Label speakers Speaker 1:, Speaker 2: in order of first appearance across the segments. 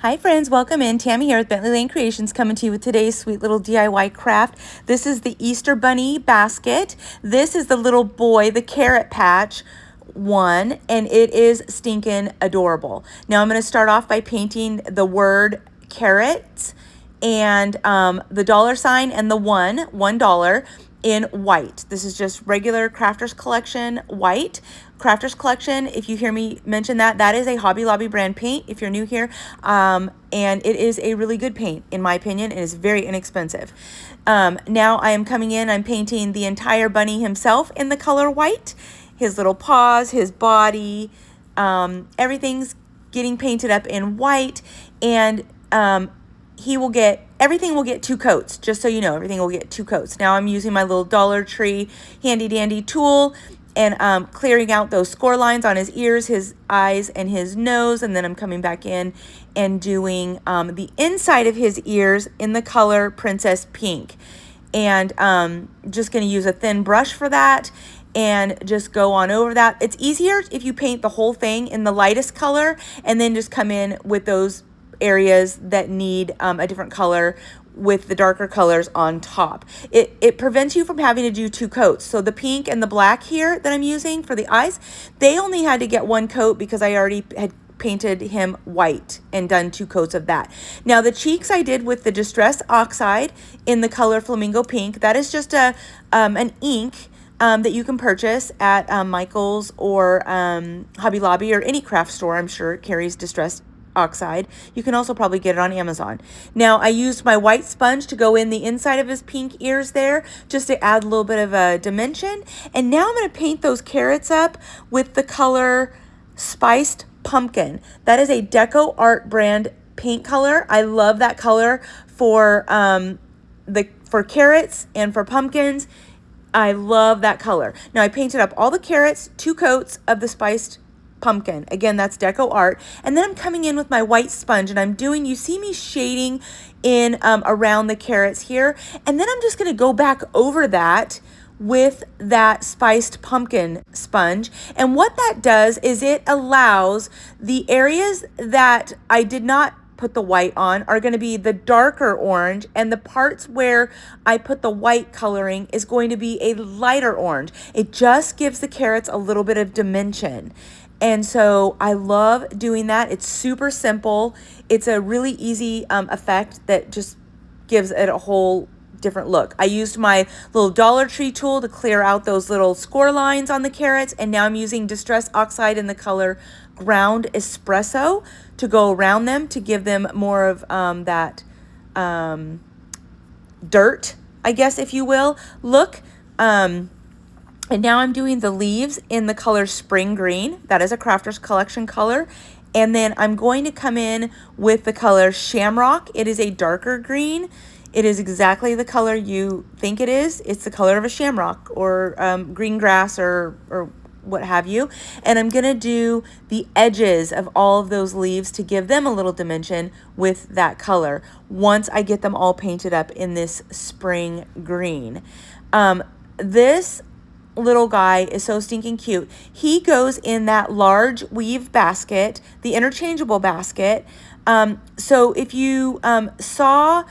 Speaker 1: Hi friends, welcome in. Tammy here with Bentley Lane Creations coming to you with today's sweet little DIY craft. This is the Easter Bunny basket. This is the little boy, the carrot patch one, and it is stinking adorable. Now I'm going to start off by painting the word carrots and the dollar sign and the $1 in white. This is just regular Crafters Collection white. Crafters Collection, if you hear me mention that, that is a Hobby Lobby brand paint if you're new here. And it is a really good paint, in my opinion. It is very inexpensive. Now I am coming in, I'm painting the entire bunny himself in the color white. His little paws, his body, everything's getting painted up in white. And everything will get 2 coats, just so you know, everything will get 2 coats. Now I'm using my little Dollar Tree handy dandy tool and clearing out those score lines on his ears, his eyes, and his nose. And then I'm coming back in and doing the inside of his ears in the color Princess Pink. And just going to use a thin brush for that and just go on over that. It's easier if you paint the whole thing in the lightest color and then just come in with those areas that need a different color with the darker colors on top. It prevents you from having to do 2 coats. So the pink and the black here that I'm using for the eyes, they only had to get 1 coat because I already had painted him white and done 2 coats of that. Now the cheeks I did with the Distress Oxide in the color Flamingo Pink. That is just an ink that you can purchase at Michael's or Hobby Lobby or any craft store. I'm sure it carries Distress Oxide. You can also probably get it on Amazon. Now I used my white sponge to go in the inside of his pink ears there just to add a little bit of a dimension. And now I'm going to paint those carrots up with the color Spiced Pumpkin. That is a Deco Art brand paint color. I love that color for carrots and for pumpkins. I love that color. Now I painted up all the carrots, 2 coats of the Spiced Pumpkin. Again, that's Deco Art. And then I'm coming in with my white sponge and I'm doing, you see me shading in around the carrots here. And then I'm just going to go back over that with that Spiced Pumpkin sponge. And what that does is it allows the areas that I did not put the white on are going to be the darker orange, and the parts where I put the white coloring is going to be a lighter orange. It just gives the carrots a little bit of dimension. And so I love doing that. It's super simple. It's a really easy effect that just gives it a whole different look. I used my little Dollar Tree tool to clear out those little score lines on the carrots, and now I'm using Distress Oxide in the color Ground Espresso to go around them to give them more of that dirt, I guess, if you will, look. And now I'm doing the leaves in the color Spring Green. That is a Crafters Collection color. And then I'm going to come in with the color Shamrock. It is a darker green. It is exactly the color you think it is. It's the color of a shamrock or green grass or what have you. And I'm going to do the edges of all of those leaves to give them a little dimension with that color once I get them all painted up in this spring green. This little guy is so stinking cute. He goes in that large weave basket, the interchangeable basket. So if you saw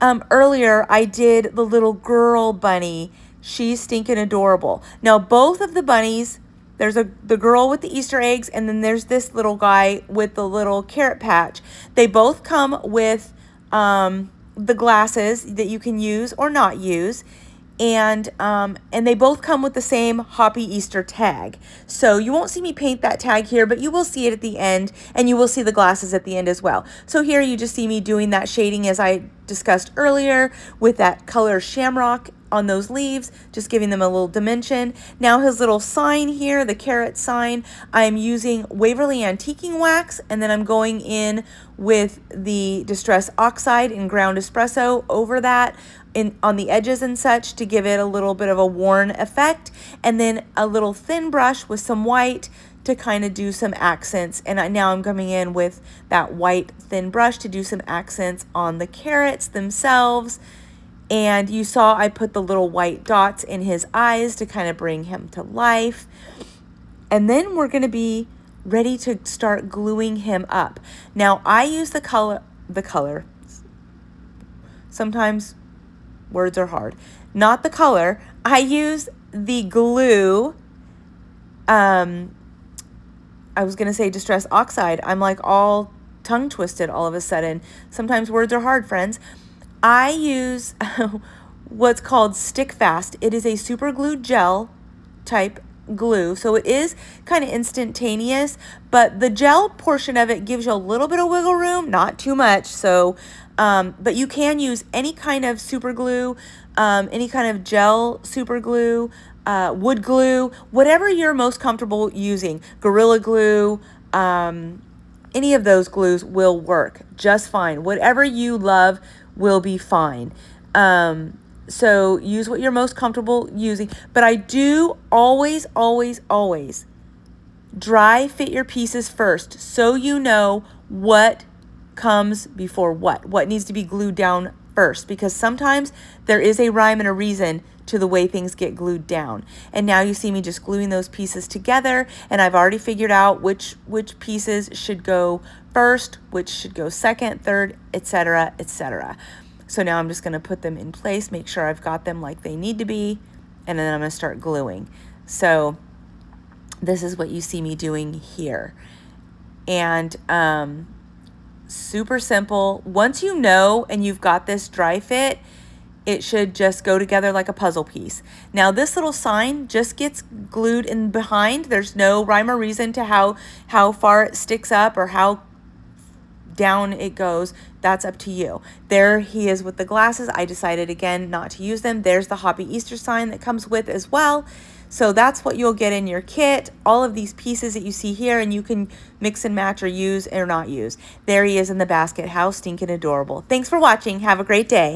Speaker 1: earlier, I did the little girl bunny. She's stinking adorable. Now both of the bunnies, there's the girl with the Easter eggs, and then there's this little guy with the little carrot patch. They both come with the glasses that you can use or not use. And they both come with the same Happy Easter tag. So you won't see me paint that tag here, but you will see it at the end, and you will see the glasses at the end as well. So here you just see me doing that shading as I discussed earlier with that color Shamrock on those leaves, just giving them a little dimension. Now his little sign here, the carrot sign, I'm using Waverly Antiquing Wax, and then I'm going in with the Distress Oxide in Ground Espresso over that on the edges and such to give it a little bit of a worn effect, and then a little thin brush with some white to kind of do some accents. And now I'm coming in with that white thin brush to do some accents on the carrots themselves. And you saw I put the little white dots in his eyes to kind of bring him to life. And then we're going to be ready to start gluing him up. Now I use the color, sometimes words are hard, not the color. I use the glue, I was going to say Distress Oxide. I'm like all tongue twisted all of a sudden. Sometimes words are hard, friends. I use what's called Stick Fast. It is a super glue gel type glue, so it is kind of instantaneous, but the gel portion of it gives you a little bit of wiggle room, not too much. So but you can use any kind of super glue, any kind of gel super glue, wood glue, whatever you're most comfortable using. Gorilla Glue, any of those glues will work just fine. Whatever you love will be fine. So use what you're most comfortable using. But I do always, always, always dry fit your pieces first, so you know what comes before what needs to be glued down first, because sometimes there is a rhyme and a reason to the way things get glued down. And now you see me just gluing those pieces together, and I've already figured out which pieces should go first, which should go second, third, etc., etc. So now I'm just going to put them in place, make sure I've got them like they need to be, and then I'm going to start gluing. So this is what you see me doing here. And super simple. Once you know and you've got this dry fit, it should just go together like a puzzle piece. Now this little sign just gets glued in behind. There's no rhyme or reason to how far it sticks up or how down it goes. That's up to you. There he is with the glasses. I decided again not to use them. There's the Happy Easter sign that comes with as well. So that's what you'll get in your kit. All of these pieces that you see here, and you can mix and match or use or not use. There he is in the basket. How stinking adorable. Thanks for watching. Have a great day.